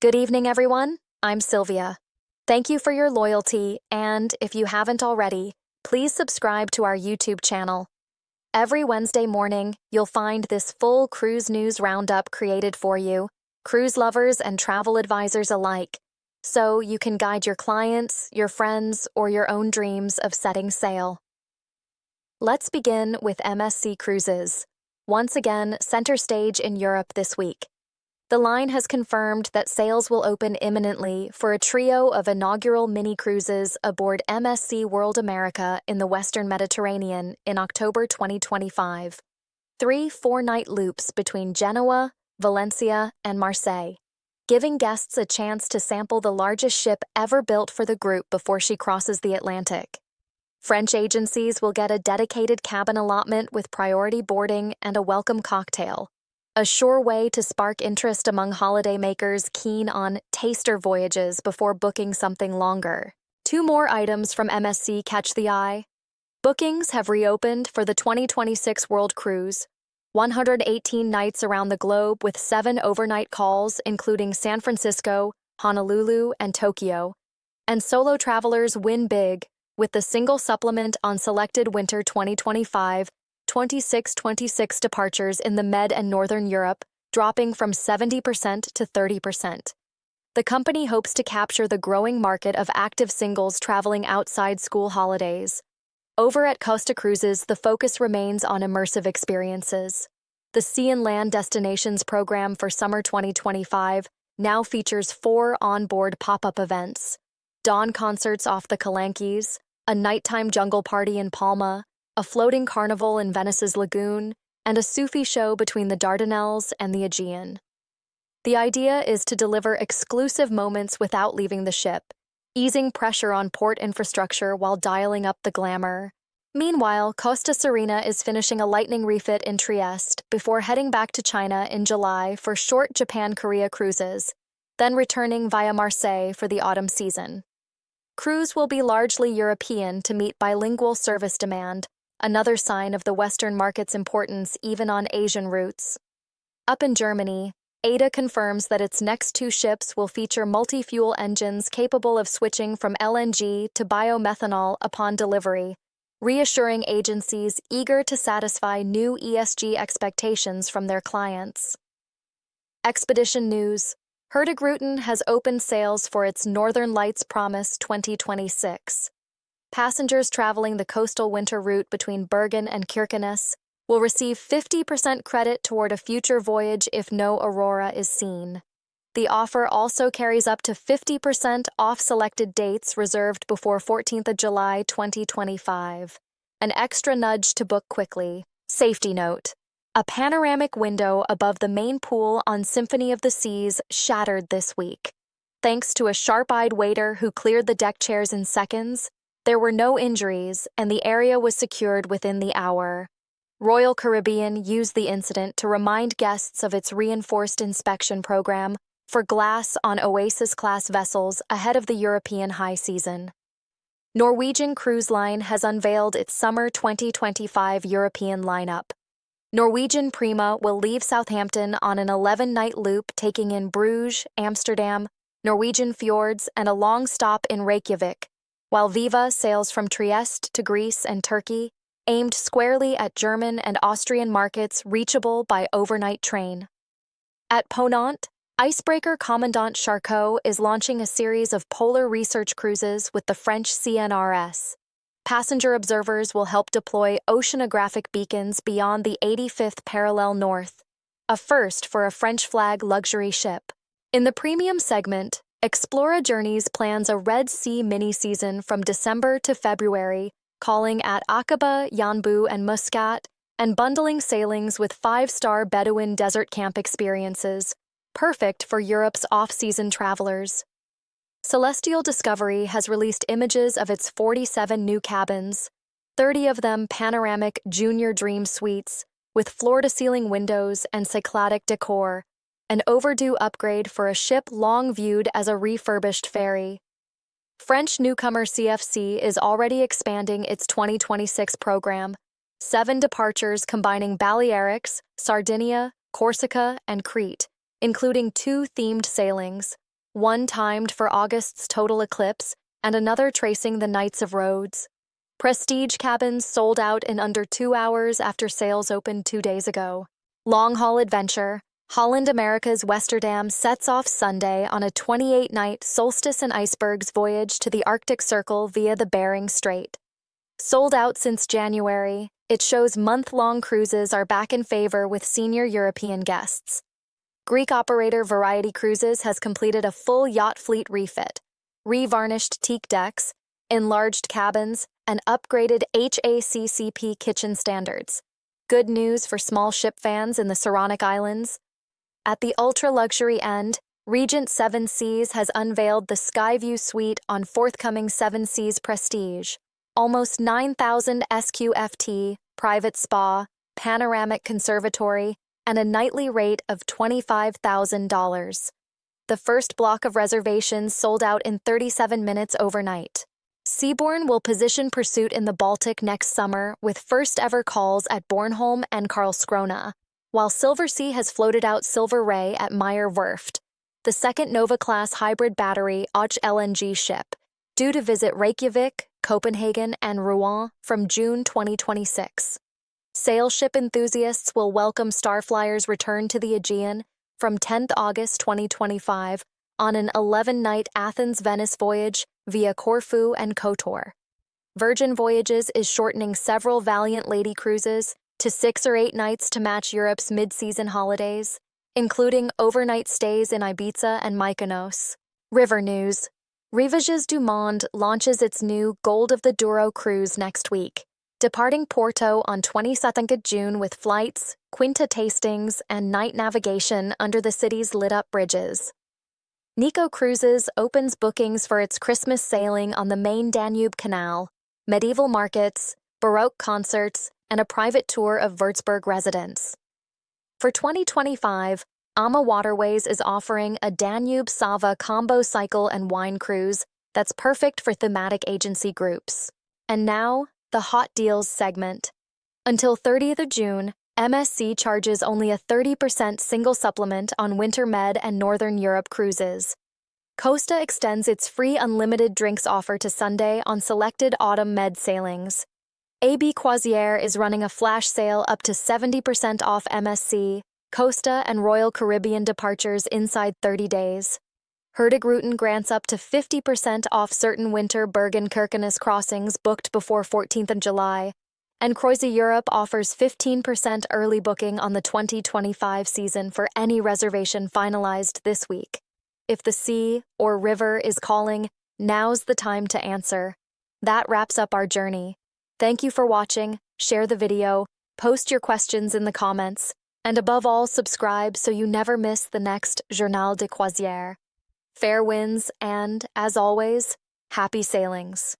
Good evening, everyone. I'm Sylvia. Thank you for your loyalty, and if you haven't already, please subscribe to our YouTube channel. Every Wednesday morning, you'll find this full cruise news roundup created for you, cruise lovers and travel advisors alike, so you can guide your clients, your friends, or your own dreams of setting sail. Let's begin with MSC Cruises, once again center stage in Europe this week. The line has confirmed that sails will open imminently for a trio of inaugural mini-cruises aboard MSC World America in the Western Mediterranean in October 2025. 3 4-night loops between Genoa, Valencia, and Marseille, giving guests a chance to sample the largest ship ever built for the group before she crosses the Atlantic. French agencies will get a dedicated cabin allotment with priority boarding and a welcome cocktail, a sure way to spark interest among holidaymakers keen on taster voyages before booking something longer. 2 more items from MSC catch the eye. Bookings have reopened for the 2026 World Cruise, 118 nights around the globe with 7 overnight calls including San Francisco, Honolulu, and Tokyo. And solo travelers win big with the single supplement on selected winter 2025 26 departures in the Med and Northern Europe, dropping from 70% to 30%. The company hopes to capture the growing market of active singles traveling outside school holidays. Over at Costa Cruises, the focus remains on immersive experiences. The Sea and Land Destinations program for summer 2025 now features 4 onboard pop-up events: dawn concerts off the Calanques, a nighttime jungle party in Palma, a floating carnival in Venice's lagoon, and a Sufi show between the Dardanelles and the Aegean. The idea is to deliver exclusive moments without leaving the ship, easing pressure on port infrastructure while dialing up the glamour. Meanwhile, Costa Serena is finishing a lightning refit in Trieste before heading back to China in July for short Japan-Korea cruises, then returning via Marseille for the autumn season. Cruise will be largely European to meet bilingual service demand, another sign of the Western market's importance even on Asian routes. Up in Germany, Ada confirms that its next 2 ships will feature multi-fuel engines capable of switching from LNG to biomethanol upon delivery, reassuring agencies eager to satisfy new ESG expectations from their clients. Expedition news: Hurtigruten has opened sales for its Northern Lights Promise 2026. Passengers traveling the coastal winter route between Bergen and Kirkenes will receive 50% credit toward a future voyage if no aurora is seen. The offer also carries up to 50% off selected dates reserved before 14th of July 2025. An extra nudge to book quickly. Safety note: a panoramic window above the main pool on Symphony of the Seas shattered this week. Thanks to a sharp-eyed waiter who cleared the deck chairs in seconds, there were no injuries, and the area was secured within the hour. Royal Caribbean used the incident to remind guests of its reinforced inspection program for glass on Oasis-class vessels ahead of the European high season. Norwegian Cruise Line has unveiled its summer 2025 European lineup. Norwegian Prima will leave Southampton on an 11-night loop taking in Bruges, Amsterdam, Norwegian fjords, and a long stop in Reykjavik, while Viva sails from Trieste to Greece and Turkey, aimed squarely at German and Austrian markets reachable by overnight train. At Ponant, icebreaker Commandant Charcot is launching a series of polar research cruises with the French CNRS. Passenger observers will help deploy oceanographic beacons beyond the 85th parallel north, a first for a French flag luxury ship. In the premium segment, Explora Journeys plans a Red Sea mini-season from December to February, calling at Aqaba, Yanbu, and Muscat, and bundling sailings with 5-star Bedouin desert camp experiences, perfect for Europe's off-season travelers. Celestial Discovery has released images of its 47 new cabins, 30 of them panoramic Junior Dream suites, with floor-to-ceiling windows and cycladic decor, an overdue upgrade for a ship long viewed as a refurbished ferry. French newcomer CFC is already expanding its 2026 program, 7 departures combining Balearics, Sardinia, Corsica, and Crete, including 2 themed sailings, one timed for August's total eclipse and another tracing the Nights of Rhodes. Prestige cabins sold out in under 2 hours after sales opened 2 days ago. Long-haul adventure, Holland America's Westerdam sets off Sunday on a 28-night solstice and icebergs voyage to the Arctic Circle via the Bering Strait. Sold out since January, it shows month-long cruises are back in favor with senior European guests. Greek operator Variety Cruises has completed a full yacht fleet refit, re-varnished teak decks, enlarged cabins, and upgraded HACCP kitchen standards. Good news for small ship fans in the Saronic Islands. At the ultra-luxury end, Regent Seven Seas has unveiled the Skyview Suite on forthcoming Seven Seas Prestige. Almost 9,000 SQFT, private spa, panoramic conservatory, and a nightly rate of $25,000. The first block of reservations sold out in 37 minutes overnight. Seabourn will position pursuit in the Baltic next summer with first-ever calls at Bornholm and Karlskrona, while Silversea has floated out Silver Ray at Meyer Werft, the second Nova-class hybrid battery OCH LNG ship, due to visit Reykjavik, Copenhagen, and Rouen from June 2026. Sail ship enthusiasts will welcome Starflyer's return to the Aegean from 10th August 2025 on an 11-night Athens-Venice voyage via Corfu and Kotor. Virgin Voyages is shortening several Valiant Lady cruises to 6 or 8 nights to match Europe's mid-season holidays, including overnight stays in Ibiza and Mykonos. River news. Rivages du Monde launches its new Gold of the Douro cruise next week, departing Porto on 22nd June with flights, quinta tastings, and night navigation under the city's lit-up bridges. Nico Cruises opens bookings for its Christmas sailing on the main Danube Canal, medieval markets, Baroque concerts, and a private tour of Würzburg residents. For 2025, AmaWaterways is offering a Danube-Sava combo cycle and wine cruise that's perfect for thematic agency groups. And now, the Hot Deals segment. Until 30th of June, MSC charges only a 30% single supplement on Winter Med and Northern Europe cruises. Costa extends its free unlimited drinks offer to Sunday on selected Autumn Med sailings. AB Croisière is running a flash sale up to 70% off MSC, Costa, and Royal Caribbean departures inside 30 days. Hurtigruten grants up to 50% off certain winter Bergen-Kirkenes crossings booked before 14th of July, and CroisiEurope offers 15% early booking on the 2025 season for any reservation finalized this week. If the sea or river is calling, now's the time to answer. That wraps up our journey. Thank you for watching, share the video, post your questions in the comments, and above all, subscribe so you never miss the next Journal de Croisière. Fair winds and, as always, happy sailings.